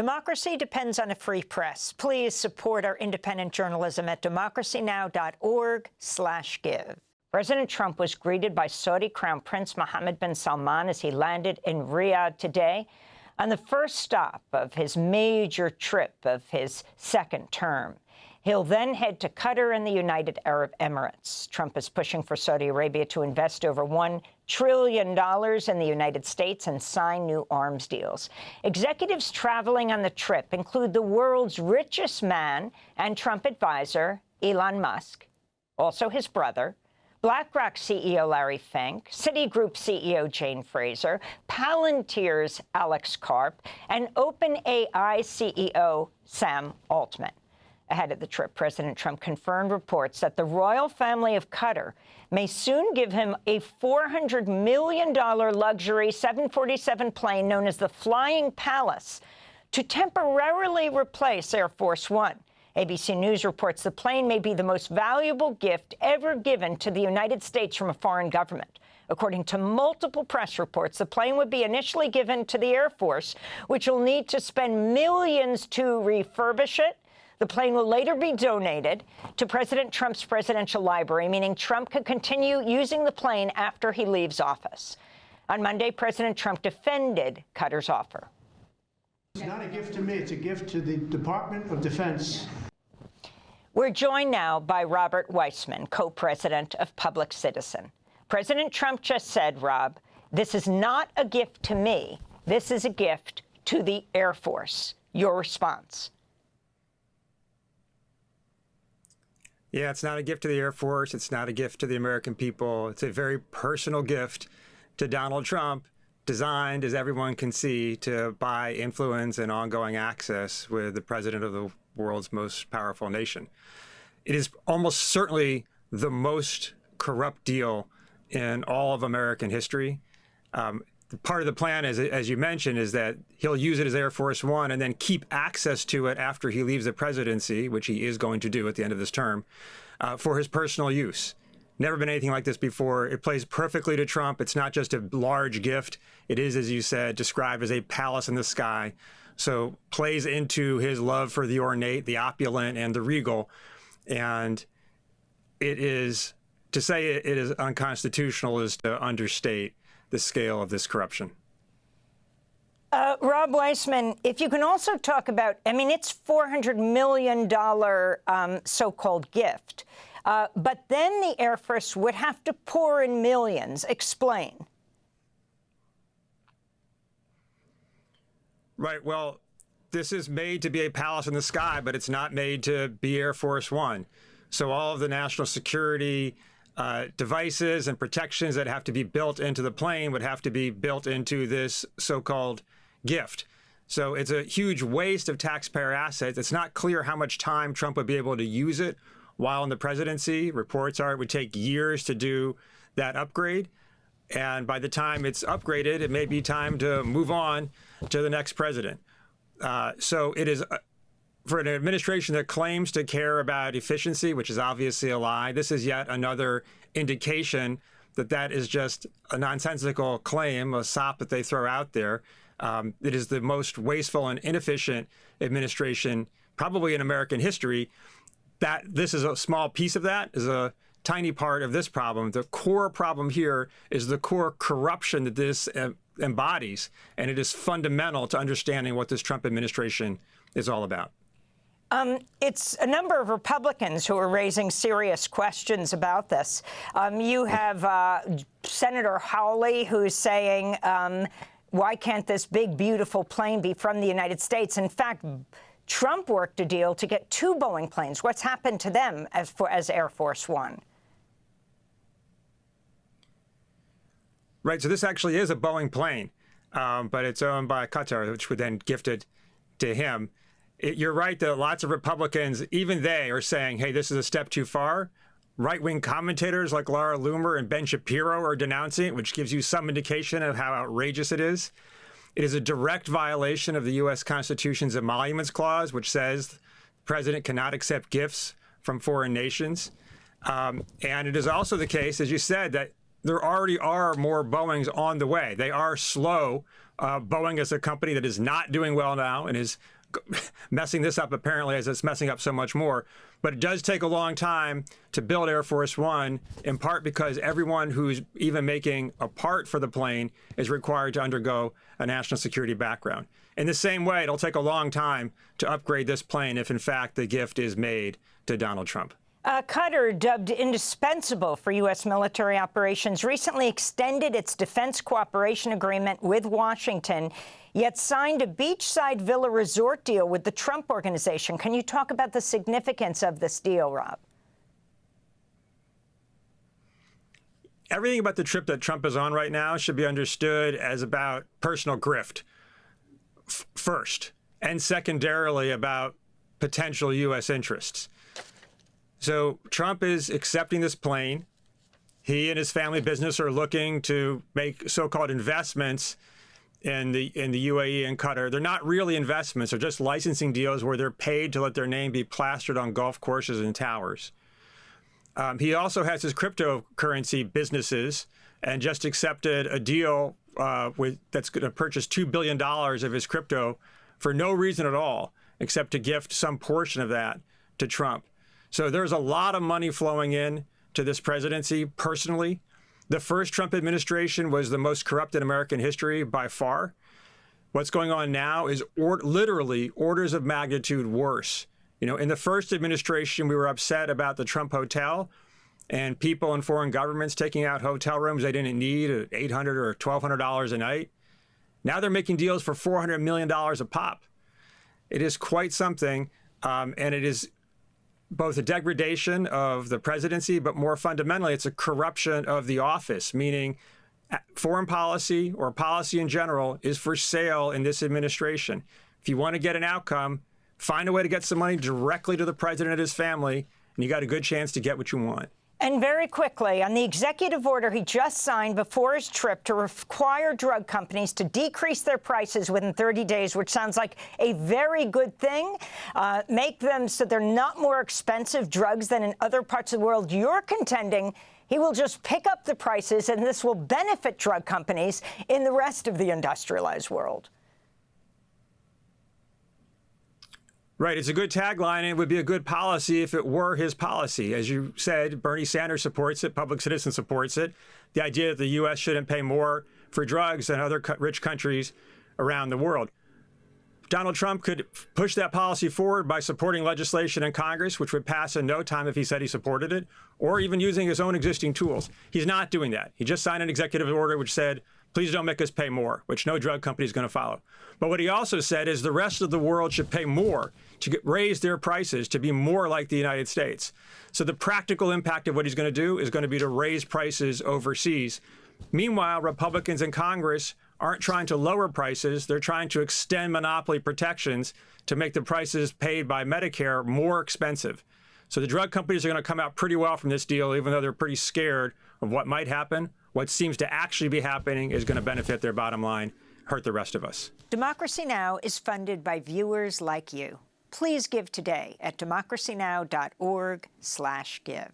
Democracy depends on a free press. Please support our independent journalism at democracynow.org/give. President Trump was greeted by Saudi Crown Prince Mohammed bin Salman as he landed in Riyadh today on the first stop of his major trip of his second term. He'll then head to Qatar and the United Arab Emirates. Trump is pushing for Saudi Arabia to invest over $1 trillion in the United States and sign new arms deals. Executives traveling on the trip include the world's richest man and Trump advisor, Elon Musk, also his brother, BlackRock CEO Larry Fink, Citigroup CEO Jane Fraser, Palantir's Alex Karp, and OpenAI CEO Sam Altman. Ahead of the trip, President Trump confirmed reports that the royal family of Qatar may soon give him a $400 million luxury 747 plane known as the Flying Palace to temporarily replace Air Force One. ABC News reports the plane may be the most valuable gift ever given to the United States from a foreign government. According to multiple press reports, the plane would be initially given to the Air Force, which will need to spend millions to refurbish it. The plane will later be donated to President Trump's presidential library, meaning Trump could continue using the plane after he leaves office. On Monday, President Trump defended Qatar's offer. It's not a gift to me. It's a gift to the Department of Defense. We're joined now by Robert Weissman, co-president of Public Citizen. President Trump just said, Rob, this is not a gift to me. This is a gift to the Air Force. Your response? Yeah, it's not a gift to the Air Force. It's not a gift to the American people. It's a very personal gift to Donald Trump, designed, as everyone can see, to buy influence and ongoing access with the president of the world's most powerful nation. It is almost certainly the most corrupt deal in all of American history. Part of the plan, as you mentioned, is that he'll use it as Air Force One and then keep access to it after he leaves the presidency, which he is going to do at the end of this term, for his personal use. Never been anything like this before. It plays perfectly to Trump. It's not just a large gift. It is, as you said, described as a palace in the sky. So plays into his love for the ornate, the opulent, and the regal. And it is, to say it is unconstitutional is to understate the scale of this corruption. Rob Weissman, if you can also talk about, I mean, it's $400 million so-called gift, but then the Air Force would have to pour in millions. Explain. Right. Well, this is made to be a palace in the sky, but it's not made to be Air Force One. So all of the national security devices and protections that have to be built into the plane would have to be built into this so-called gift. So it's a huge waste of taxpayer assets. It's not clear how much time Trump would be able to use it while in the presidency. Reports are it would take years to do that upgrade. And by the time it's upgraded, it may be time to move on to the next president. So it is for an administration that claims to care about efficiency, which is obviously a lie. This is yet another indication that that is just a nonsensical claim, a sop that they throw out there. It is the most wasteful and inefficient administration probably in American history. That this is a small piece of that, is a tiny part of this problem. The core problem here is the core corruption that this embodies, and it is fundamental to understanding what this Trump administration is all about. It's a number of Republicans who are raising serious questions about this. You have Senator Hawley, who's saying, why can't this big, beautiful plane be from the United States? In fact, Trump worked a deal to get 2 Boeing planes. What's happened to them as Air Force One? Right. So this actually is a Boeing plane, but it's owned by Qatar, which would then gift it to him. You're right that lots of Republicans, even they, are saying, hey, this is a step too far. Right-wing commentators like Laura Loomer and Ben Shapiro are denouncing it, which gives you some indication of how outrageous it is. It is a direct violation of the U.S. Constitution's Emoluments Clause, which says the president cannot accept gifts from foreign nations. And it is also the case, as you said, that there already are more Boeings on the way. They are slow Boeing is a company that is not doing well now and is messing this up, apparently, as it's messing up so much more. But it does take a long time to build Air Force One, in part because everyone who's even making a part for the plane is required to undergo a national security background. In the same way, it'll take a long time to upgrade this plane if, in fact, the gift is made to Donald Trump. Qatar, dubbed indispensable for U.S. military operations, recently extended its defense cooperation agreement with Washington, yet signed a beachside villa resort deal with the Trump Organization. Can you talk about the significance of this deal, Rob? Everything about the trip that Trump is on right now should be understood as about personal grift first, and secondarily about potential U.S. interests. So Trump is accepting this plane. He and his family business are looking to make so-called investments in the UAE and Qatar. They're not really investments. They're just licensing deals where they're paid to let their name be plastered on golf courses and towers. He also has his cryptocurrency businesses and just accepted a deal that's going to purchase $2 billion of his crypto for no reason at all, except to gift some portion of that to Trump. So there's a lot of money flowing in to this presidency personally. The first Trump administration was the most corrupt in American history by far. What's going on now is literally orders of magnitude worse. You know, in the first administration, we were upset about the Trump Hotel and people in foreign governments taking out hotel rooms they didn't need at $800 or $1,200 a night. Now they're making deals for $400 million a pop. It is quite something, and it is both a degradation of the presidency, but more fundamentally, it's a corruption of the office, meaning foreign policy or policy in general is for sale in this administration. If you want to get an outcome, find a way to get some money directly to the president and his family, and you got a good chance to get what you want. And very quickly, on the executive order he just signed before his trip to require drug companies to decrease their prices within 30 days, which sounds like a very good thing, make them so they're not more expensive drugs than in other parts of the world. You're contending he will just pick up the prices, and this will benefit drug companies in the rest of the industrialized world. Right. It's a good tagline, and it would be a good policy if it were his policy. As you said, Bernie Sanders supports it. Public Citizen supports it. The idea that the U.S. shouldn't pay more for drugs than other rich countries around the world. Donald Trump could push that policy forward by supporting legislation in Congress, which would pass in no time if he said he supported it, or even using his own existing tools. He's not doing that. He just signed an executive order which said, please don't make us pay more, which no drug company is going to follow. But what he also said is the rest of the world should pay more to raise their prices to be more like the United States. So the practical impact of what he's going to do is going to be to raise prices overseas. Meanwhile, Republicans in Congress aren't trying to lower prices. They're trying to extend monopoly protections to make the prices paid by Medicare more expensive. So the drug companies are going to come out pretty well from this deal, even though they're pretty scared of what might happen. What seems to actually be happening is going to benefit their bottom line, hurt the rest of us. Democracy Now! Is funded by viewers like you. Please give today at democracynow.org/give.